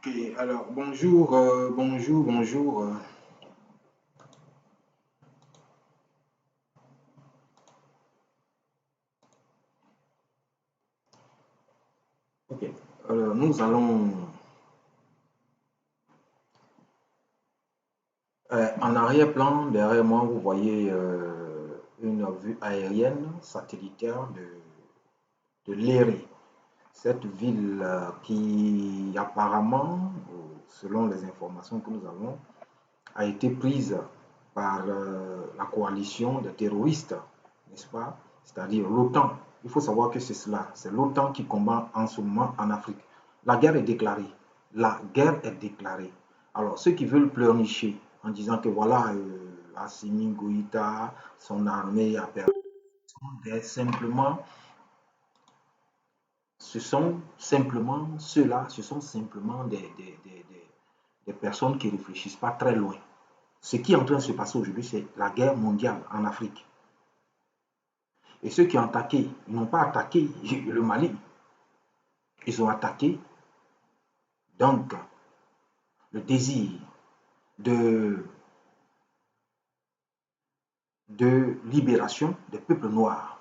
Ok, alors bonjour, bonjour. Ok, alors nous allons en arrière-plan, derrière moi, vous voyez une vue aérienne satellitaire de Léry. Cette ville qui apparemment, selon les informations que nous avons, a été prise par la coalition des terroristes, n'est-ce pas? C'est-à-dire l'OTAN. Il faut savoir que c'est cela. C'est l'OTAN qui combat en ce moment en Afrique. La guerre est déclarée. La guerre est déclarée. Alors, ceux qui veulent pleurnicher en disant que voilà, Assimi Goïta, son armée a perdu, simplement, ce sont simplement ceux-là, ce sont simplement des personnes qui ne réfléchissent pas très loin. Ce qui est en train de se passer aujourd'hui, c'est la guerre mondiale en Afrique. Et ceux qui ont attaqué, ils n'ont pas attaqué le Mali, ils ont attaqué donc le désir de, de libération des peuples noirs.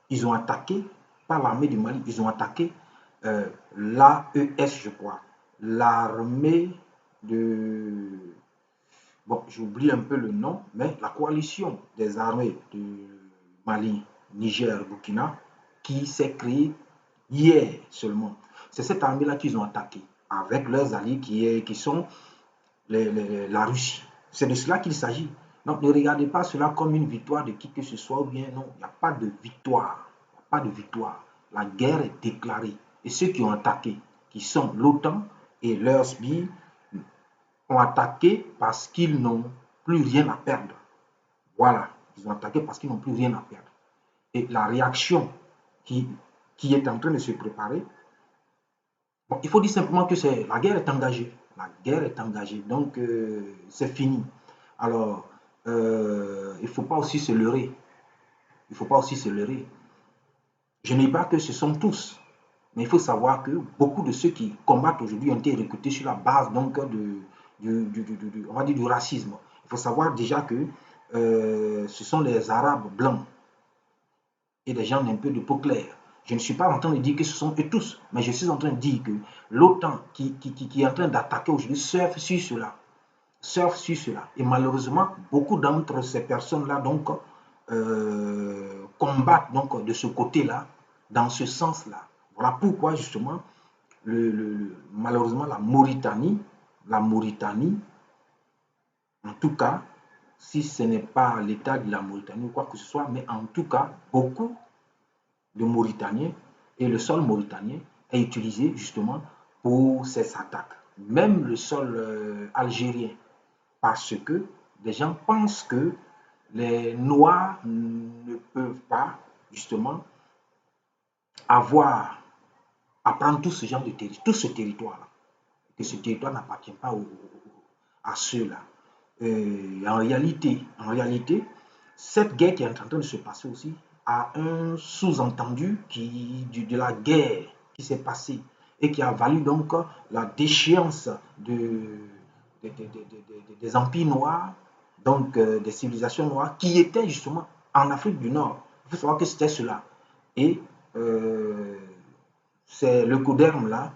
Ils ont attaqué, pas l'armée du Mali, ils ont attaqué l'AES, je crois, l'armée de... Bon, j'oublie un peu le nom, mais la coalition des armées du Mali, Niger, Burkina, qui s'est créée hier seulement. C'est cette armée-là qu'ils ont attaqué avec leurs alliés qui sont la Russie. C'est de cela qu'il s'agit. Donc ne regardez pas cela comme une victoire de qui que ce soit ou bien non. Il n'y a pas de victoire. Il n'y a pas de victoire. La guerre est déclarée. Et ceux qui ont attaqué, qui sont l'OTAN et leurs sbires, ont attaqué parce qu'ils n'ont plus rien à perdre. Voilà. Ils ont attaqué parce qu'ils n'ont plus rien à perdre. Et la réaction qui, qui est en train de se préparer, bon, il faut dire simplement que la guerre est engagée. La guerre est engagée. Donc, c'est fini. Alors, il ne faut pas aussi se leurrer. Il ne faut pas aussi se leurrer. Je ne dis pas que ce sont tous. Mais il faut savoir que beaucoup de ceux qui combattent aujourd'hui ont été recrutés sur la base donc, on va dire du racisme. Il faut savoir déjà que ce sont les Arabes blancs et des gens un peu de peau claire. Je ne suis pas en train de dire que ce sont eux tous, mais je suis en train de dire que l'OTAN qui est en train d'attaquer aujourd'hui surfe sur cela. Surfe sur cela. Et malheureusement, beaucoup d'entre ces personnes-là donc, combattent donc, de ce côté-là, dans ce sens-là. Voilà pourquoi justement, malheureusement, la Mauritanie, en tout cas, si ce n'est pas l'État de la Mauritanie ou quoi que ce soit, mais en tout cas, beaucoup de Mauritaniens et le sol mauritanien est utilisé justement pour ces attaques. Même le sol algérien, parce que les gens pensent que les Noirs ne peuvent pas justement avoir à prendre tout ce genre de territoire, tout ce territoire-là, que ce territoire n'appartient pas à ceux-là. En réalité, cette guerre qui est en train de se passer aussi a un sous-entendu de la guerre qui s'est passée et qui a valu donc la déchéance des empires noirs, donc des civilisations noires qui étaient justement en Afrique du Nord. Il faut savoir que c'était cela. Et euh, c'est le Coderme là,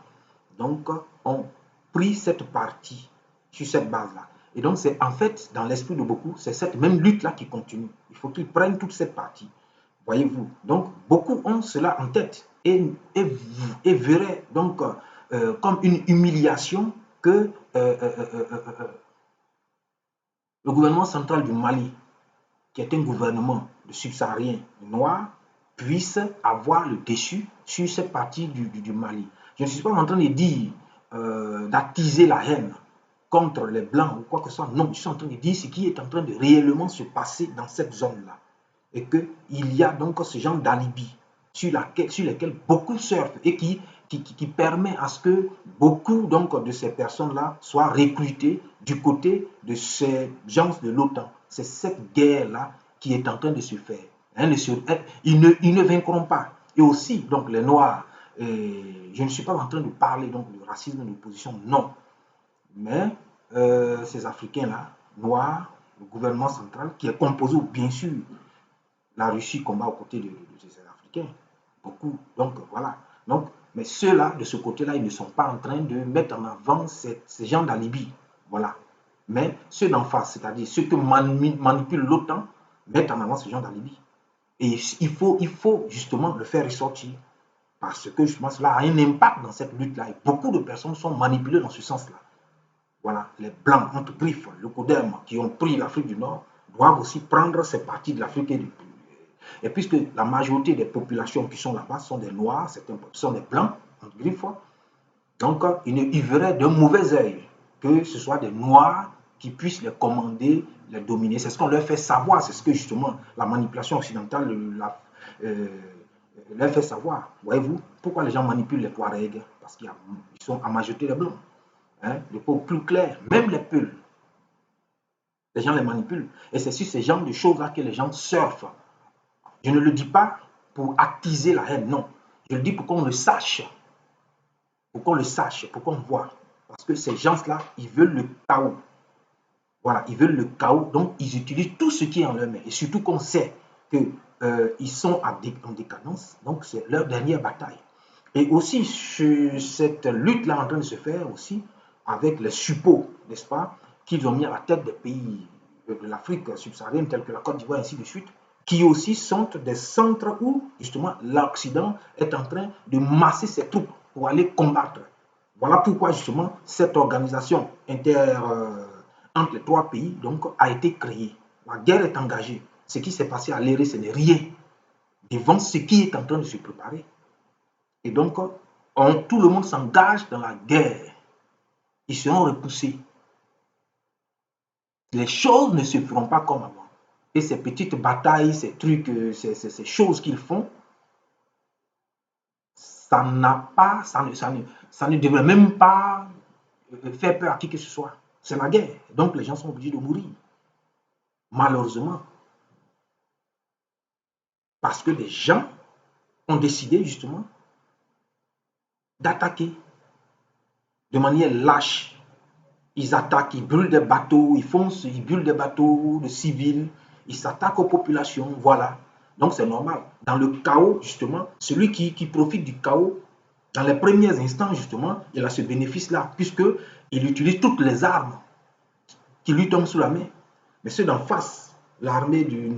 donc, ont pris cette partie sur cette base-là. Et donc, c'est en fait, dans l'esprit de beaucoup, c'est cette même lutte-là qui continue. Il faut qu'ils prennent toute cette partie. Voyez-vous. Donc, beaucoup ont cela en tête et verraient donc comme une humiliation que le gouvernement central du Mali, qui est un gouvernement de subsahariens noirs, puisse avoir le dessus sur cette partie du Mali. Je ne suis pas en train de dire d'attiser la haine contre les Blancs ou quoi que ce soit. Non, je suis en train de dire ce qui est en train de réellement se passer dans cette zone-là. Et qu'il y a donc ce genre d'alibi sur lesquels beaucoup surfent et qui permet à ce que beaucoup donc, de ces personnes-là soient recrutées du côté de ces gens de l'OTAN. C'est cette guerre-là qui est en train de se faire. Ils ne vaincront pas. Et aussi, donc, les Noirs, je ne suis pas en train de parler donc, de racisme, d'opposition, non. Mais ces Africains-là, noirs, le gouvernement central, qui est composé, bien sûr, la Russie combat aux côtés de ces Africains, beaucoup. Donc voilà. Donc, mais ceux-là, de ce côté-là, ils ne sont pas en train de mettre en avant ces gens d'alibi. Voilà. Mais ceux d'en face, c'est-à-dire ceux que manipule l'OTAN, mettent en avant ces gens d'alibi. Et il faut justement le faire ressortir. Parce que justement, cela a un impact dans cette lutte-là. Et beaucoup de personnes sont manipulées dans ce sens-là. Voilà, les blancs, entre griffes, le Codem, qui ont pris l'Afrique du Nord, doivent aussi prendre ces parties de l'Afrique et puisque la majorité des populations qui sont là-bas sont des noirs, certains sont des blancs, entre griffes, donc ils verraient d'un mauvais œil que ce soit des noirs qui puissent les commander, les dominer. C'est ce qu'on leur fait savoir, c'est ce que justement la manipulation occidentale leur fait savoir. Voyez-vous, pourquoi les gens manipulent les Touaregs? Parce qu'ils sont en majorité des blancs. Hein, les peaux plus claires, même les pulls. Les gens les manipulent. Et c'est sur ces genres de choses-là que les gens surfent. Je ne le dis pas pour attiser la haine, non. Je le dis pour qu'on le sache. Pour qu'on le sache, pour qu'on voit. Parce que ces gens-là, ils veulent le chaos. Voilà, ils veulent le chaos, donc ils utilisent tout ce qui est en leur main. Et surtout qu'on sait qu'ils sont en décadence, donc c'est leur dernière bataille. Et aussi, cette lutte-là en train de se faire aussi avec les suppôts, n'est-ce pas, qu'ils ont mis à la tête des pays de l'Afrique subsaharienne, tels que la Côte d'Ivoire, ainsi de suite, qui aussi sont des centres où, justement, l'Occident est en train de masser ses troupes pour aller combattre. Voilà pourquoi, justement, cette organisation entre les trois pays donc, a été créée. La guerre est engagée. Ce qui s'est passé à l'Éré, ce n'est rien devant ce qui est en train de se préparer. Et donc, tout le monde s'engage dans la guerre. Ils seront repoussés. Les choses ne se feront pas comme avant. Et ces petites batailles, ces trucs, ces choses qu'ils font, ça ne devrait même pas faire peur à qui que ce soit. C'est la guerre. Donc les gens sont obligés de mourir. Malheureusement. Parce que les gens ont décidé justement d'attaquer de manière lâche. Ils attaquent, ils brûlent des bateaux, ils foncent, ils brûlent des bateaux de civils, ils s'attaquent aux populations, voilà. Donc c'est normal. Dans le chaos, justement, celui qui profite du chaos, dans les premiers instants, justement, il a ce bénéfice-là, puisqu'il utilise toutes les armes qui lui tombent sous la main. Mais ceux d'en face, l'armée du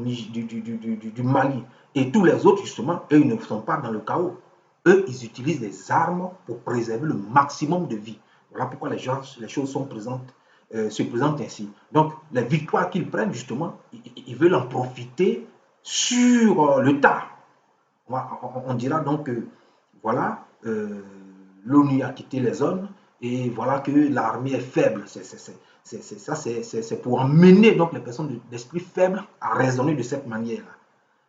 Mali et tous les autres, justement, eux, ils ne sont pas dans le chaos. Eux, ils utilisent des armes pour préserver le maximum de vie. Voilà pourquoi les choses se présentent ainsi. Donc, les victoires qu'ils prennent, justement, ils veulent en profiter sur le tas. On dira donc que, voilà, l'ONU a quitté les zones et voilà que l'armée est faible. C'est pour emmener donc les personnes d'esprit faible à raisonner de cette manière-là.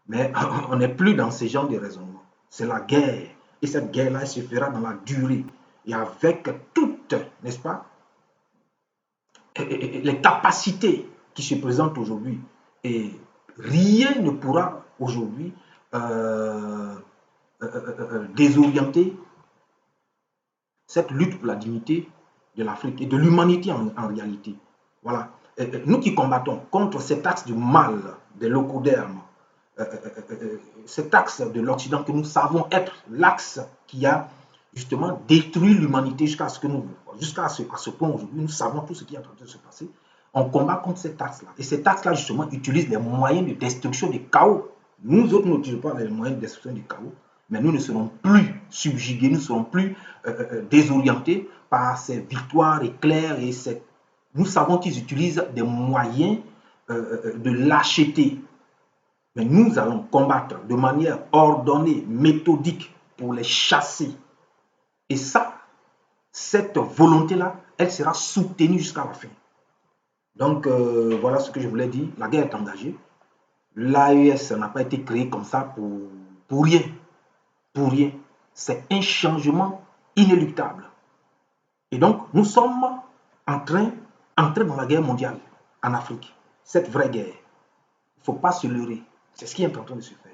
Mais on n'est plus dans ce genre de raisonnement. C'est la guerre. Et cette guerre-là se fera dans la durée. Et avec toutes, n'est-ce pas, les capacités qui se présentent aujourd'hui. Et rien ne pourra aujourd'hui désorienter cette lutte pour la dignité de l'Afrique et de l'humanité en réalité. Voilà. Nous qui combattons contre cet axe du mal des locodermes, cet axe de l'Occident que nous savons être l'axe qui a justement détruit l'humanité jusqu'à ce point aujourd'hui, nous savons tout ce qui est en train de se passer. On combat contre cet axe-là. Et cet axe-là, justement, utilise les moyens de destruction du chaos. Nous autres, nous n'utilisons pas les moyens de destruction du chaos, mais nous ne serons plus subjugués, nous ne serons plus désorientés par ces victoires éclairs et nous savons qu'ils utilisent des moyens de lâcheté. Mais nous allons combattre de manière ordonnée, méthodique pour les chasser. Et ça, cette volonté-là, elle sera soutenue jusqu'à la fin. Donc, voilà ce que je voulais dire. La guerre est engagée. L'AES n'a pas été créé comme ça pour rien. Pour rien. C'est un changement inéluctable. Et donc, nous sommes entrés dans la guerre mondiale en Afrique. Cette vraie guerre. Il ne faut pas se leurrer. C'est ce qui est en train de se faire.